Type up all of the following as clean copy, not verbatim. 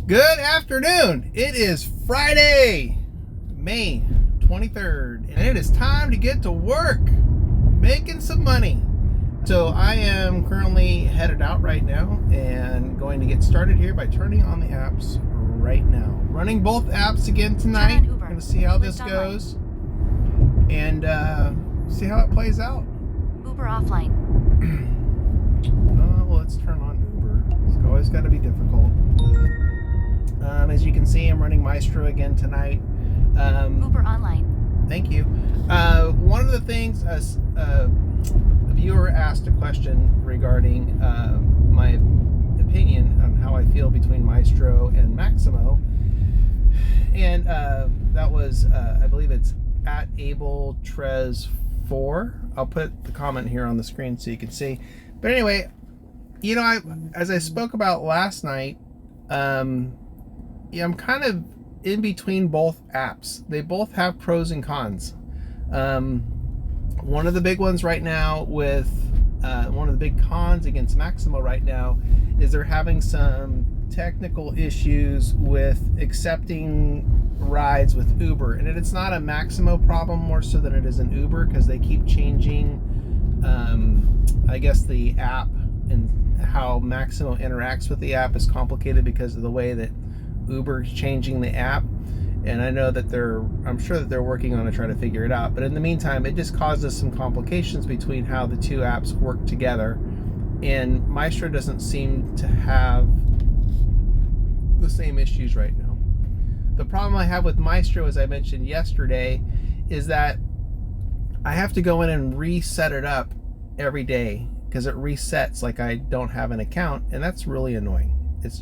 Good afternoon. It is Friday, May 23rd, and it is time to get to work, making some money. So I am currently headed out right now and going to get started here by turning on the apps right now. Running both apps again tonight. We're going to see how this goes and see how it plays out. Uber offline. Well, let's turn on Uber. It's always got to be difficult. As you can see, I'm running Mystro again tonight. Uber online. Thank you. One of the things, a viewer asked a question regarding my opinion on how I feel between Mystro and Maximo, and that was, I believe it's at AbleTrez4. I'll put the comment here on the screen so you can see. But anyway, you know, as I spoke about last night, yeah, I'm kind of in between both apps. They both have pros and cons. One of the big ones right now with one of the big cons against Maximo right now is they're having some technical issues with accepting rides with Uber, and it's not a Maximo problem more so than it is an Uber, because they keep changing I guess the app, and how Maximo interacts with the app is complicated because of the way that Uber is changing the app. And I know that I'm sure that they're working on to try to figure it out. But in the meantime, it just causes some complications between how the two apps work together. And Mystro doesn't seem to have the same issues right now. The problem I have with Mystro, as I mentioned yesterday, is that I have to go in and reset it up every day because it resets like I don't have an account. And that's really annoying. It's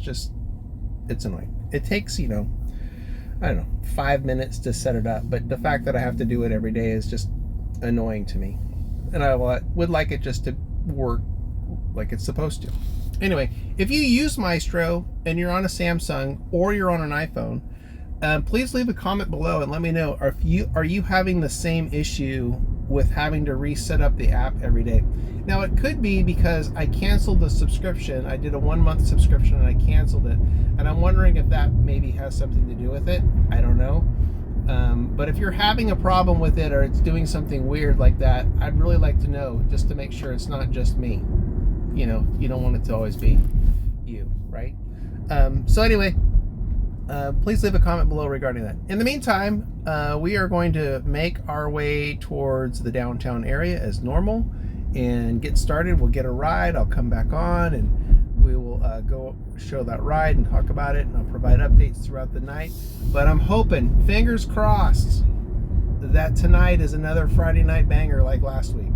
annoying. It takes, I don't know, 5 minutes to set it up, but the fact that I have to do it every day is just annoying to me. And I would like it just to work like it's supposed to. Anyway, if you use Mystro and you're on a Samsung or you're on an iPhone, please leave a comment below and let me know, are you having the same issue with having to reset up the app every day? Now, it could be because I canceled the subscription. I did a 1-month subscription and I canceled it. And I'm wondering if that maybe has something to do with it. I don't know. But if you're having a problem with it or it's doing something weird like that, I'd really like to know, just to make sure it's not just me. You know, you don't want it to always be you, right? So anyway, please leave a comment below regarding that. In the meantime, we are going to make our way towards the downtown area as normal and get started. We'll get a ride. I'll come back on and we will go show that ride and talk about it, and I'll provide updates throughout the night. But I'm hoping, fingers crossed, that tonight is another Friday night banger like last week.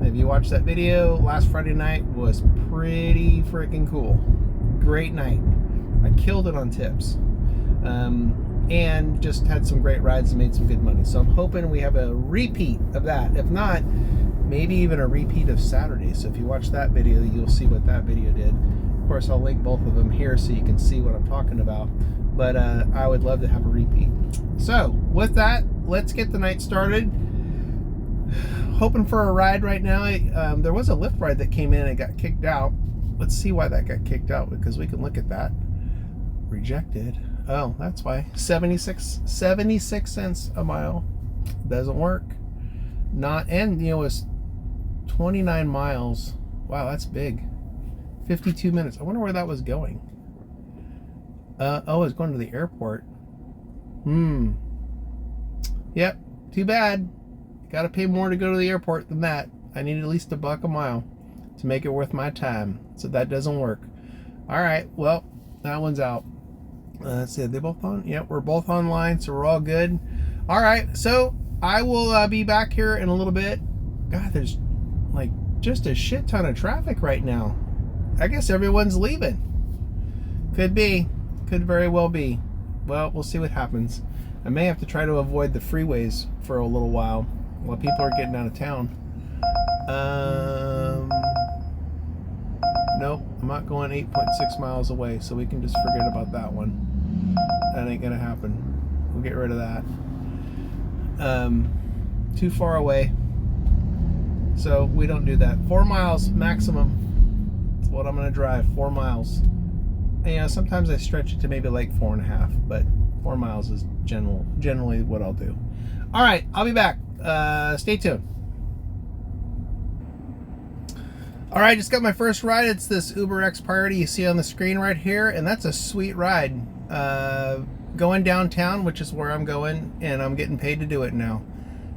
If you watched that video, last Friday night was pretty freaking cool. Great night. I killed it on tips. And just had some great rides and made some good money. So I'm hoping we have a repeat of that. If not, maybe even a repeat of Saturday. So if you watch that video, you'll see what that video did. Of course, I'll link both of them here so you can see what I'm talking about. But I would love to have a repeat. So with that, let's get the night started. Hoping for a ride right now. There was a Lyft ride that came in and got kicked out. Let's see why that got kicked out, because we can look at that. Rejected. Oh, that's why. 76 cents a mile. Doesn't work. And it was 29 miles. Wow, that's big. 52 minutes. I wonder where that was going. Oh, it's going to the airport. Yep, too bad. Got to pay more to go to the airport than that. I need at least $1 a mile to make it worth my time. So that doesn't work. All right, well, that one's out. Let's see, are they both on? Yep, we're both online, so we're all good. All right, so I will be back here in a little bit. God, there's like just a shit ton of traffic right now. I guess everyone's leaving. Could be. Could very well be. Well, we'll see what happens. I may have to try to avoid the freeways for a little while people are getting out of town. Nope, I'm not going 8.6 miles away, so we can just forget about that one. That ain't gonna happen. We'll get rid of that. Too far away, so we don't do that. 4 miles maximum. That's what I'm gonna drive. 4 miles. you know, sometimes I stretch it to maybe like 4.5, but 4 miles is generally what I'll do. All right, I'll be back. Stay tuned. All right, just got my first ride. It's this Uber X Priority you see on the screen right here, and that's a sweet ride. Going downtown, which is where I'm going, and I'm getting paid to do it now.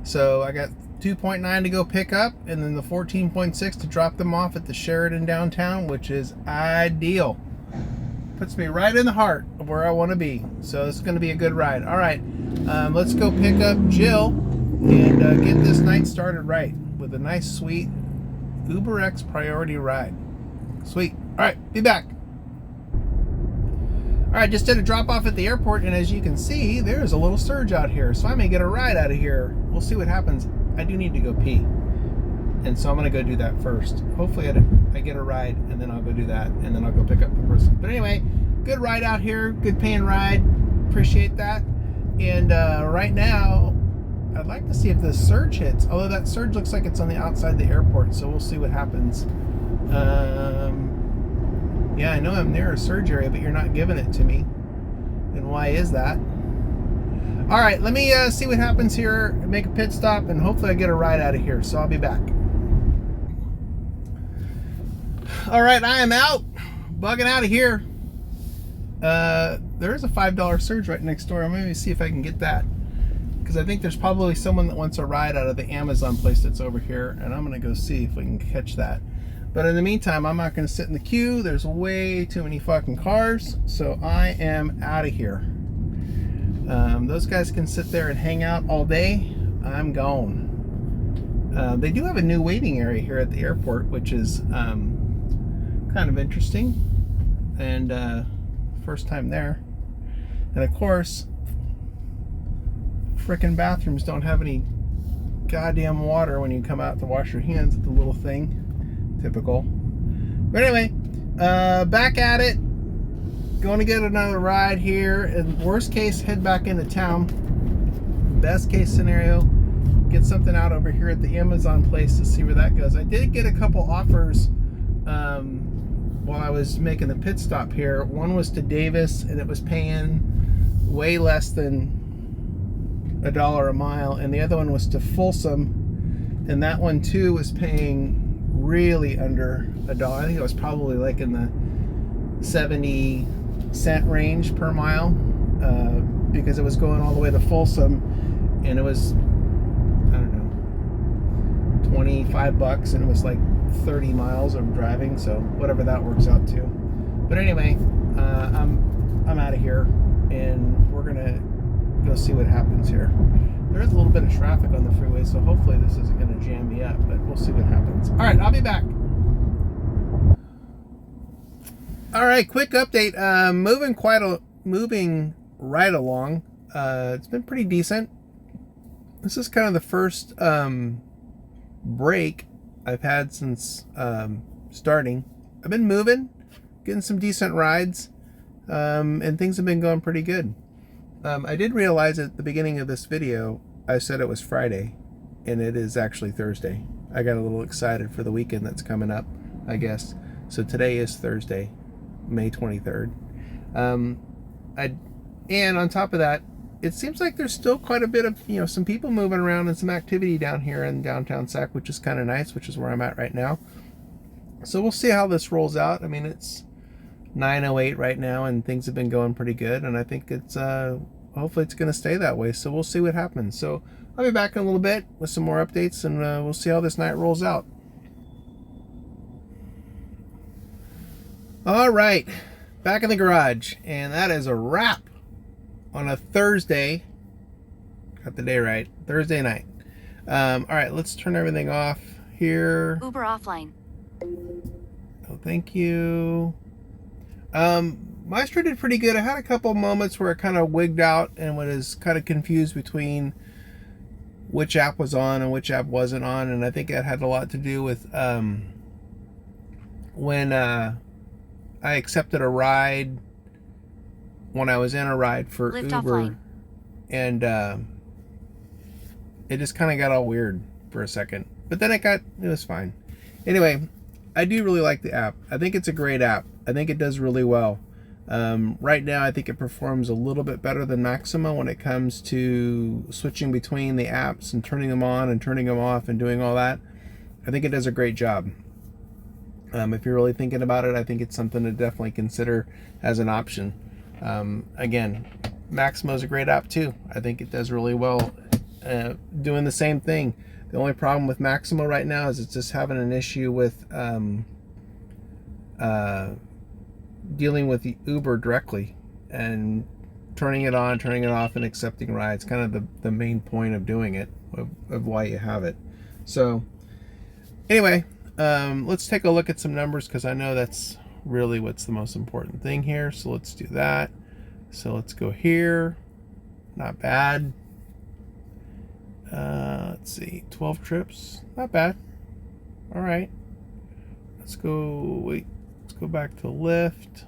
So I got 2.9 to go pick up, and then the 14.6 to drop them off at the Sheridan downtown, which is ideal. Puts me right in the heart of where I want to be. So it's going to be a good ride. All right, let's go pick up Jill and get this night started right with a nice, sweet Uber X Priority ride. Sweet. All right, be back. All right, just did a drop off at the airport, and as you can see, there's a little surge out here, so I may get a ride out of here. We'll see what happens. I do need to go pee, and so I'm gonna go do that first. Hopefully I get a ride, and then I'll go do that, and then I'll go pick up the person. But anyway, good ride out here, good paying ride. Appreciate that. And right now, I'd like to see if this surge hits, although that surge looks like it's on the outside the airport, so we'll see what happens. Yeah, I know I'm near a surge area, but you're not giving it to me. And why is that? All right, let me see what happens here, make a pit stop, and hopefully I get a ride out of here, so I'll be back. All right, I am out, bugging out of here. There is a $5 surge right next door. I'm going to see if I can get that, because I think there's probably someone that wants a ride out of the Amazon place that's over here, and I'm going to go see if we can catch that. But in the meantime, I'm not going to sit in the queue. There's way too many fucking cars, so I am out of here. Those guys can sit there and hang out all day. I'm gone. They do have a new waiting area here at the airport, which is kind of interesting, and first time there. And of course, frickin' bathrooms don't have any goddamn water when you come out to wash your hands at the little thing. Typical. But anyway, back at it. Going to get another ride here. And worst case, head back into town. Best case scenario, get something out over here at the Amazon place to see where that goes. I did get a couple offers while I was making the pit stop here. One was to Davis, and it was paying way less than $1 a mile, and the other one was to Folsom, and that one too was paying really under $1. I think it was probably like in the 70-cent range per mile, because it was going all the way to Folsom, and it was, I don't know, 25 bucks, and it was like 30 miles of driving, so whatever that works out to. But anyway, I'm out of here, and we're gonna go see what happens here. There's a little bit of traffic on the freeway, so hopefully this isn't going to jam me up, but we'll see what happens. All right, I'll be back. All right, quick update. Moving right along. It's been pretty decent. This is kind of the first break I've had since starting. I've been moving, getting some decent rides, and things have been going pretty good. I did realize at the beginning of this video, I said it was Friday, and it is actually Thursday. I got a little excited for the weekend that's coming up, I guess. So today is Thursday, May 23rd. And on top of that, it seems like there's still quite a bit of, some people moving around and some activity down here in downtown Sac, which is kind of nice, which is where I'm at right now. So we'll see how this rolls out. I mean, it's 9:08 right now, and things have been going pretty good, and I think it's hopefully it's going to stay that way, so we'll see what happens. So I'll be back in a little bit with some more updates, and we'll see how this night rolls out. All right, back in the garage, and that is a wrap on a Thursday. Got the day right. Thursday night. All right, let's turn everything off here. Uber offline. Oh, thank you. Mystro did pretty good. I had a couple moments where it kind of wigged out and was kind of confused between which app was on and which app wasn't on, and I think that had a lot to do with when I accepted a ride when I was in a ride for Lyft Uber, offline. and it just kind of got all weird for a second, but then it was fine. Anyway, I do really like the app. I think it's a great app. I think it does really well. Right now, I think it performs a little bit better than Maxima when it comes to switching between the apps and turning them on and turning them off and doing all that. I think it does a great job. If you're really thinking about it, I think it's something to definitely consider as an option. Again, Maximo is a great app too. I think it does really well doing the same thing. The only problem with Maximo right now is it's just having an issue with dealing with the Uber directly and turning it on, turning it off, and accepting rides. Kind of the main point of doing it, of why you have it. So anyway, let's take a look at some numbers, because I know that's really what's the most important thing here. So let's do that. So let's go here. Not bad. Let's see, 12 trips, not bad. All right, let's go back to Lyft.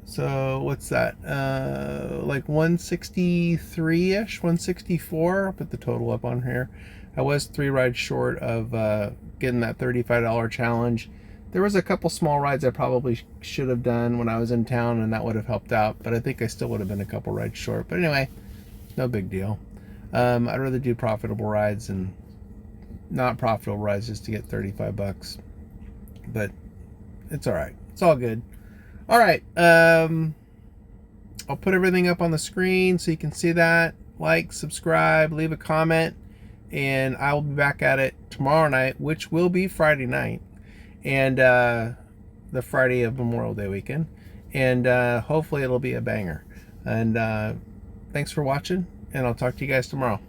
So what's that, like 163-ish, 164. I'll put the total up on here. I was 3 rides short of getting that $35 challenge. There was a couple small rides I probably should have done when I was in town, and that would have helped out, but I think I still would have been a couple rides short. But anyway, no big deal. I'd rather do profitable rides and not profitable rides just to get 35 bucks. But it's all right. It's all good. All right. I'll put everything up on the screen so you can see that. Like, subscribe, leave a comment, and I will be back at it tomorrow night, which will be Friday night, and the Friday of Memorial Day weekend, and hopefully it'll be a banger. And thanks for watching, and I'll talk to you guys tomorrow.